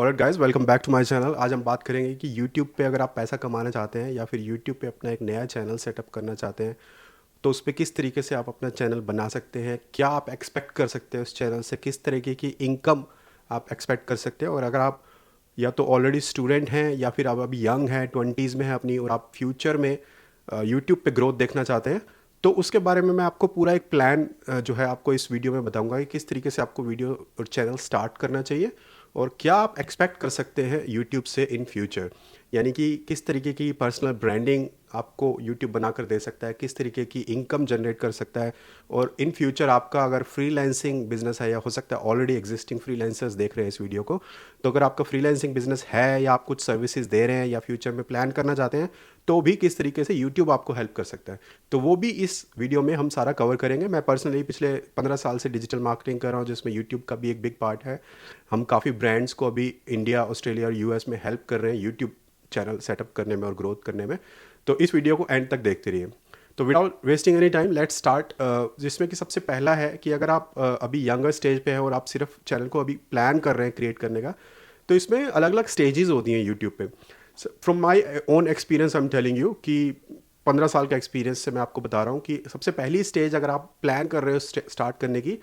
Alright guys, welcome back to my channel. आज हम बात करेंगे कि यूट्यूब पे अगर आप पैसा कमाना चाहते हैं या फिर यूट्यूब पे अपना एक नया चैनल सेटअप करना चाहते हैं तो उस पे किस तरीके से आप अपना चैनल बना सकते हैं, क्या आप एक्सपेक्ट कर सकते हैं उस चैनल से, किस तरीके की इनकम आप एक्सपेक्ट कर सकते हैं। और अगर आप या तो ऑलरेडी स्टूडेंट हैं या फिर आप अभी यंग हैं, 20s में हैं अपनी, और आप फ्यूचर में यूट्यूब पे ग्रोथ देखना चाहते हैं, तो उसके बारे में मैं आपको पूरा एक प्लान जो है आपको इस वीडियो में बताऊंगा कि किस तरीके से आपको वीडियो और चैनल स्टार्ट करना चाहिए और क्या आप एक्सपेक्ट कर सकते हैं यूट्यूब से इन फ्यूचर। यानी कि किस तरीके की पर्सनल ब्रांडिंग आपको यूट्यूब बनाकर दे सकता है, किस तरीके की इनकम जनरेट कर सकता है। और इन फ्यूचर आपका अगर फ्रीलांसिंग बिजनेस है, या हो सकता है ऑलरेडी एग्जिस्टिंग फ्रीलांसर्स देख रहे हैं इस वीडियो को, तो अगर आपका फ्रीलांसिंग बिजनेस है या आप कुछ सर्विसेज दे रहे हैं या फ्यूचर में प्लान करना चाहते हैं, तो भी किस तरीके से यूट्यूब आपको हेल्प कर सकता है, तो वो भी इस वीडियो में हम सारा कवर करेंगे। मैं पर्सनली पिछले 15 साल से डिजिटल मार्केटिंग कर रहा हूँ, जिसमें यूट्यूब का भी एक बिग पार्ट है। हम काफ़ी ब्रांड्स को अभी इंडिया, ऑस्ट्रेलिया और यूएस में हेल्प कर रहे हैं यूट्यूब चैनल सेटअप करने में और ग्रोथ करने में। तो इस वीडियो को एंड तक देखते रहिए। तो without wasting any time let's start. जिसमें कि सबसे पहला है कि अगर आप अभी यंगर स्टेज पे हैं और आप सिर्फ चैनल को अभी प्लान कर रहे हैं क्रिएट करने का, तो इसमें अलग अलग स्टेजेस होती हैं यूट्यूब पे। From my own experience I am telling you कि 15 साल का एक्सपीरियंस से मैं आपको बता रहा हूँ कि सबसे पहली स्टेज अगर आप प्लान कर रहे हो स्टार्ट करने की,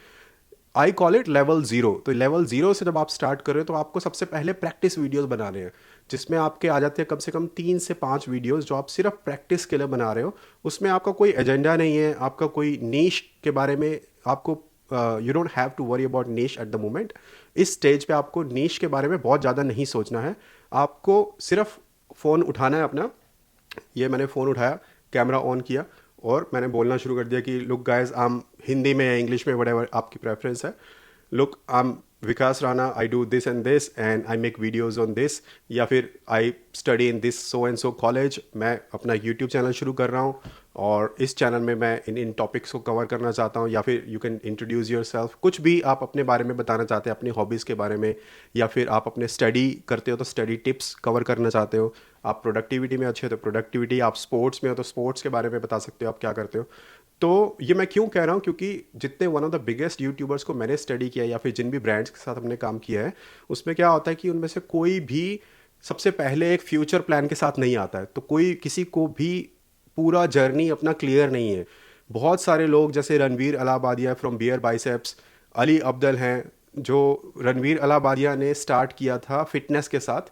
I call it level zero. तो लेवल ज़ीरो से जब आप स्टार्ट कर रहे हो तो आपको सबसे पहले प्रैक्टिस वीडियोस बनाने हैं, जिसमें आपके आ जाते हैं कम से कम 3 से 5 वीडियोस जो आप सिर्फ प्रैक्टिस के लिए बना रहे हो। उसमें आपका कोई एजेंडा नहीं है, आपका कोई नीश के बारे में आपको, you don't have to worry about niche at the moment. इस स्टेज पे आपको नीश के बारे में बहुत ज़्यादा नहीं सोचना है। आपको सिर्फ फ़ोन उठाना है अपना। ये मैंने फ़ोन उठाया, कैमरा ऑन किया और मैंने बोलना शुरू कर दिया कि लुक गाइस, आम हिंदी में या इंग्लिश में, वट आपकी प्रेफरेंस है। Look, I'm Vikas Rana, I do this and I make videos on this, या फिर I study in this so and so college. मैं अपना यूट्यूब चैनल शुरू कर रहा हूँ और इस चैनल में मैं इन इन टॉपिक्स को कवर करना चाहता हूँ। या फिर you can introduce your self, कुछ भी आप अपने बारे में बताना चाहते हैं, अपनी हॉबीज़ के बारे में, या फिर आप अपने स्टडी करते हो तो स्टडी टिप्स कवर करना चाहते हो। आप प्रोडक्टिविटी में अच्छे हो तो प्रोडक्टिविटी, आप स्पोर्ट्स में हो तो स्पोर्ट्स के बारे में बता सकते हो आप क्या करते हो। तो ये मैं क्यों कह रहा हूँ, क्योंकि जितने one of the biggest YouTubers को मैंने स्टडी किया है या फिर जिन भी ब्रांड्स के साथ हमने काम किया है, उसमें क्या होता है कि उनमें से कोई भी सबसे पहले एक फ्यूचर प्लान के साथ नहीं आता है। तो कोई किसी को भी पूरा जर्नी अपना क्लियर नहीं है। बहुत सारे लोग जैसे Ranveer Allahbadia from Beer Biceps, Ali Abdaal हैं, जो रणवीर अलाहाबादिया ने स्टार्ट किया था फिटनेस के साथ,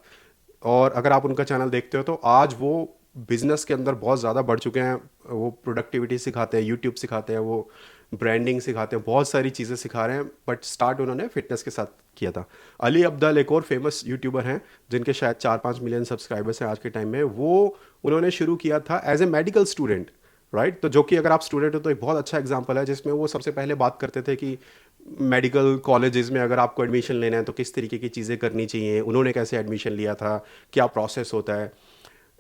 और अगर आप उनका चैनल देखते हो तो आज वो बिजनेस के अंदर बहुत ज़्यादा बढ़ चुके हैं। वो प्रोडक्टिविटी सिखाते हैं, यूट्यूब सिखाते हैं, वो ब्रांडिंग सिखाते हैं, बहुत सारी चीज़ें सिखा रहे हैं, बट स्टार्ट उन्होंने फिटनेस के साथ किया था। अली अब्दल एक और फेमस यूट्यूबर हैं जिनके शायद 4-5 मिलियन सब्सक्राइबर्स हैं आज के टाइम में। वो उन्होंने शुरू किया था as a medical student, right. तो जो कि अगर आप स्टूडेंट हो तो एक बहुत अच्छा एग्जांपल है, जिसमें वो सबसे पहले बात करते थे कि मेडिकल कॉलेजेस में अगर आपको एडमिशन लेना है तो किस तरीके की चीज़ें करनी चाहिए, उन्होंने कैसे एडमिशन लिया था, क्या प्रोसेस होता है।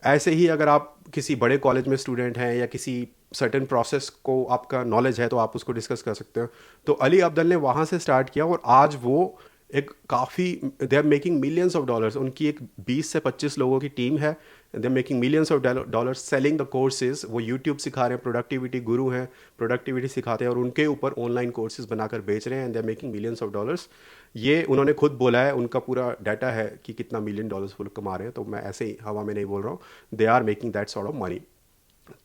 ऐसे ही अगर आप किसी बड़े कॉलेज में स्टूडेंट हैं या किसी सर्टेन प्रोसेस को आपका नॉलेज है तो आप उसको डिस्कस कर सकते हो। तो अली अब्दल ने वहाँ से स्टार्ट किया और आज वो एक काफ़ी, they are making millions of dollars. उनकी एक 20 से 25 लोगों की टीम है, they are making millions of dollars selling the courses. वो यूट्यूब सिखा रहे हैं, प्रोडक्टिविटी गुरु हैं, प्रोडक्टिविटी सिखाते हैं और उनके ऊपर ऑनलाइन कोर्सेज बनाकर बेच रहे हैं, and they are making millions of dollars. ये उन्होंने खुद बोला है, उनका पूरा डाटा है कि कितना मिलियन डॉलर्स वो लोग कमा रहे हैं। तो मैं ऐसे ही हवा में नहीं बोल रहा हूँ, they are making that sort of money.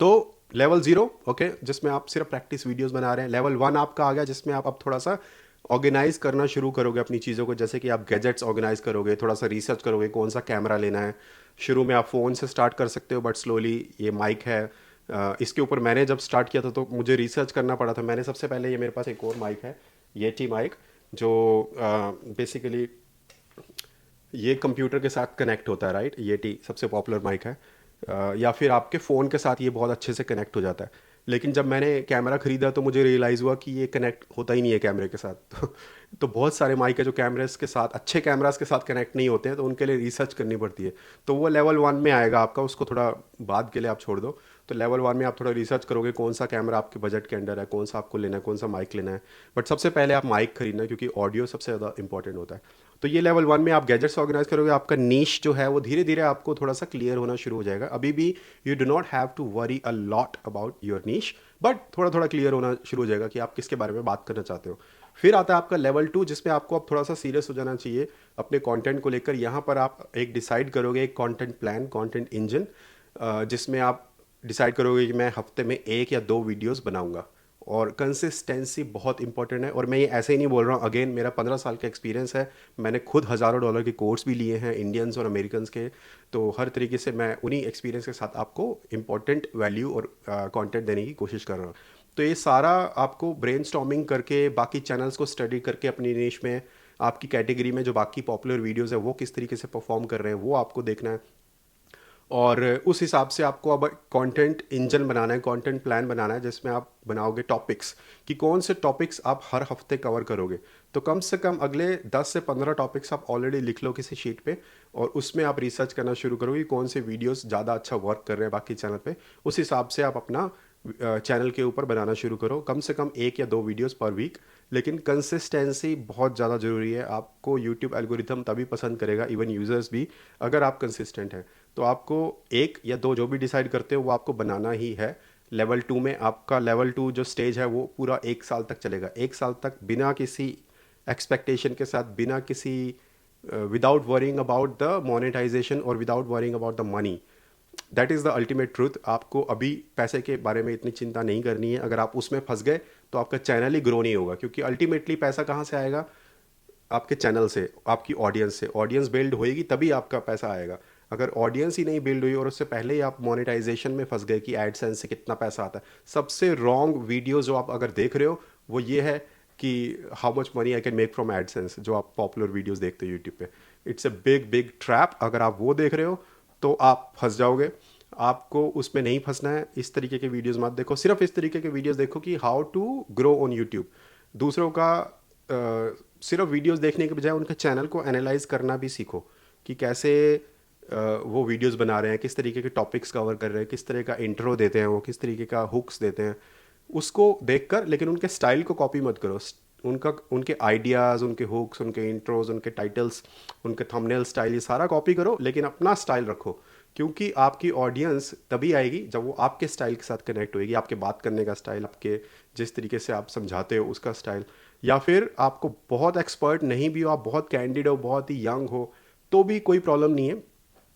तो लेवल ज़ीरो, ओके, जिसमें आप सिर्फ प्रैक्टिस वीडियोस बना रहे हैं। लेवल वन आपका आ गया, जिसमें आप अब थोड़ा सा ऑर्गेनाइज करना शुरू करोगे अपनी चीज़ों को, जैसे कि आप गैजेट्स ऑर्गेनाइज करोगे, थोड़ा सा रिसर्च करोगे कौन सा कैमरा लेना है। शुरू में आप फ़ोन से स्टार्ट कर सकते हो, बट स्लोली ये माइक है, इसके ऊपर मैंने जब स्टार्ट किया था तो मुझे रिसर्च करना पड़ा था। मैंने सबसे पहले, ये मेरे पास एक और माइक है, येटी माइक, जो बेसिकली ये कंप्यूटर के साथ कनेक्ट होता है, राइट। ये टी सबसे पॉपुलर माइक है। या फिर आपके फ़ोन के साथ ये बहुत अच्छे से कनेक्ट हो जाता है। लेकिन जब मैंने कैमरा ख़रीदा तो मुझे रियलाइज़ हुआ कि ये कनेक्ट होता ही नहीं है कैमरे के साथ। तो बहुत सारे माइक है जो कैमरेस के साथ, अच्छे कैमरास के साथ कनेक्ट नहीं होते हैं, तो उनके लिए रिसर्च करनी पड़ती है। तो वो लेवल वन में आएगा आपका, उसको थोड़ा बाद के लिए आप छोड़ दो। तो लेवल वन में आप थोड़ा रिसर्च करोगे कौन सा कैमरा आपके बजट के अंडर है, कौन सा आपको लेना है, कौन सा माइक लेना है। बट सबसे पहले आप माइक खरीदना, क्योंकि ऑडियो सबसे ज़्यादा इंपॉर्टेंट होता है। तो ये लेवल वन में आप गैजेट्स ऑर्गेनाइज करोगे, आपका नीश जो है वो धीरे धीरे आपको थोड़ा सा क्लियर होना शुरू हो जाएगा। अभी भी you do not have to worry a lot about your niche, but थोड़ा थोड़ा क्लियर होना शुरू हो जाएगा कि आप किसके बारे में बात करना चाहते हो। फिर आता है आपका लेवल 2, जिसमें आपको अब थोड़ा सा सीरियस हो जाना चाहिए अपने कंटेंट को लेकर। यहाँ पर आप एक डिसाइड करोगे एक कंटेंट प्लान, कंटेंट इंजन, जिसमें आप डिसाइड करोगे कि मैं हफ्ते में 1 या 2 वीडियोस बनाऊंगा। और कंसिस्टेंसी बहुत इंपॉर्टेंट है। और मैं ये ऐसे ही नहीं बोल रहा हूँ, अगेन मेरा 15 साल का एक्सपीरियंस है, मैंने खुद हज़ारों डॉलर के कोर्स भी लिए हैं इंडियंस और अमेरिकन्स के। तो हर तरीके से मैं उन्हीं एक्सपीरियंस के साथ आपको इंपॉर्टेंट वैल्यू और कंटेंट देने की कोशिश कर रहा हूँ। तो ये सारा आपको ब्रेनस्टॉर्मिंग करके, बाकी चैनल्स को स्टडी करके, अपनी निश में, आपकी कैटेगरी में जो बाकी पॉपुलर वीडियोस है वो किस तरीके से परफॉर्म कर रहे हैं वो आपको देखना है। और उस हिसाब से आपको अब कंटेंट इंजन बनाना है, कंटेंट प्लान बनाना है, जिसमें आप बनाओगे टॉपिक्स कि कौन से टॉपिक्स आप हर हफ्ते कवर करोगे। तो कम से कम अगले 10 से 15 टॉपिक्स आप ऑलरेडी लिख लो किसी शीट पे, और उसमें आप रिसर्च करना शुरू करोगे कि कौन से वीडियोस ज़्यादा अच्छा वर्क कर रहे हैं बाकी चैनल पे। उस हिसाब से आप अपना चैनल के ऊपर बनाना शुरू करो, कम से कम 1 या 2 वीडियोस पर वीक। लेकिन कंसिस्टेंसी बहुत ज़्यादा ज़रूरी है। आपको यूट्यूब एल्गोरिथम तभी पसंद करेगा, इवन यूज़र्स भी, अगर आप कंसिस्टेंट हैं। तो आपको 1 या 2 जो भी डिसाइड करते हो वो आपको बनाना ही है। लेवल 2 में आपका लेवल 2 जो स्टेज है वो पूरा 1 साल तक चलेगा। 1 साल तक बिना किसी एक्सपेक्टेशन के साथ, बिना किसी without worrying about the monetization और without worrying about the money. That is the ultimate truth. आपको अभी पैसे के बारे में इतनी चिंता नहीं करनी है। अगर आप उसमें फंस गए तो आपका चैनल ही ग्रो नहीं होगा, क्योंकि अल्टीमेटली पैसा कहाँ से आएगा? आपके चैनल से, आपकी ऑडियंस से। ऑडियंस बिल्ड होएगी तभी आपका पैसा आएगा। अगर ऑडियंस ही नहीं बिल्ड हुई और उससे पहले ही आप मोनेटाइजेशन में फंस गए कि एडसेंस से कितना पैसा आता है, सबसे रॉन्ग वीडियो जो आप अगर देख रहे हो वो ये है कि how much money I can make from AdSense, जो आप पॉपुलर वीडियोस देखते हो यूट्यूब पे। It's a big big trap. अगर आप वो देख रहे हो तो आप फंस जाओगे। आपको उसमें नहीं फंसना है। इस तरीके के वीडियोस मत देखो, सिर्फ इस तरीके के वीडियोस देखो कि how to grow on YouTube. दूसरों का सिर्फ वीडियोस देखने के बजाय उनके चैनल को एनालाइज करना भी सीखो कि कैसे वो वीडियोस बना रहे हैं, किस तरीके के टॉपिक्स कवर कर रहे हैं, किस तरह का इंट्रो देते हैं वो, किस तरीके का हुक्स देते हैं, उसको देखकर। लेकिन उनके स्टाइल को कॉपी मत करो। उनके आइडियाज़, उनके हुक्स, उनके इंट्रोज, उनके टाइटल्स, उनके थंबनेल स्टाइल, ये सारा कॉपी करो, लेकिन अपना स्टाइल रखो। क्योंकि आपकी ऑडियंस तभी आएगी जब वो आपके स्टाइल के साथ कनेक्ट होएगी। आपके बात करने का स्टाइल, आपके जिस तरीके से आप समझाते हो उसका स्टाइल। या फिर आपको बहुत एक्सपर्ट नहीं भी हो, आप बहुत कैंडिड हो, बहुत ही यंग हो, तो भी कोई प्रॉब्लम नहीं है,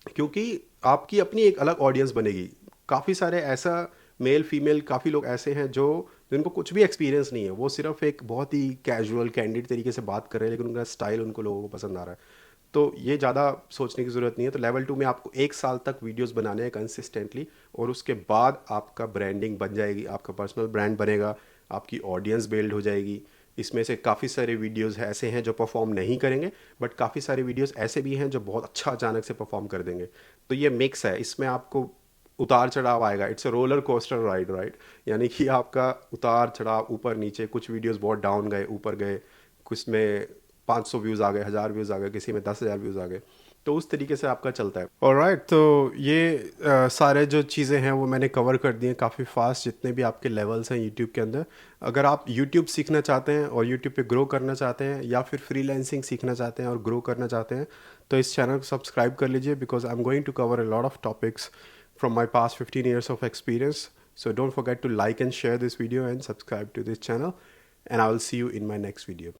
क्योंकि आपकी अपनी एक अलग ऑडियंस बनेगी। काफ़ी सारे ऐसा मेल फीमेल, काफ़ी लोग ऐसे हैं जो जिनको कुछ भी एक्सपीरियंस नहीं है, वो सिर्फ एक बहुत ही कैजुअल कैंडिड तरीके से बात कर रहे हैं, लेकिन उनका स्टाइल उनको लोगों को पसंद आ रहा है। तो ये ज़्यादा सोचने की ज़रूरत नहीं है। तो लेवल 2 में आपको 1 साल तक वीडियोस बनाने हैं कंसिस्टेंटली, और उसके बाद आपका ब्रांडिंग बन जाएगी, आपका पर्सनल ब्रांड बनेगा, आपकी ऑडियंस बिल्ड हो जाएगी। इसमें से काफ़ी सारे वीडियोस ऐसे हैं जो परफॉर्म नहीं करेंगे, बट काफ़ी सारे वीडियोस ऐसे भी हैं जो बहुत अच्छा अचानक से परफॉर्म कर देंगे। तो ये मिक्स है, इसमें आपको उतार चढ़ाव आएगा। It's a roller coaster ride, right? यानी कि आपका उतार चढ़ाव, ऊपर नीचे, कुछ वीडियोस बहुत डाउन गए, ऊपर गए, कुछ में 500 व्यूज़ आ गए, 1000 व्यूज़ आ गए, किसी में 10,000 व्यूज़ आ गए। तो उस तरीके से आपका चलता है। ऑलराइट, तो ये सारे जो चीज़ें हैं वो मैंने कवर कर दी हैं काफ़ी फास्ट, जितने भी आपके लेवल्स हैं यूट्यूब के अंदर। अगर आप यूट्यूब सीखना चाहते हैं और यूट्यूब पे ग्रो करना चाहते हैं, या फिर फ्रीलांसिंग सीखना चाहते हैं और ग्रो करना चाहते हैं, तो इस चैनल को सब्सक्राइब कर लीजिए, because I am going to cover a lot of topics from my past 15 years of experience. So don't forget to like and share this video and subscribe to this channel, and I will see you in my next video.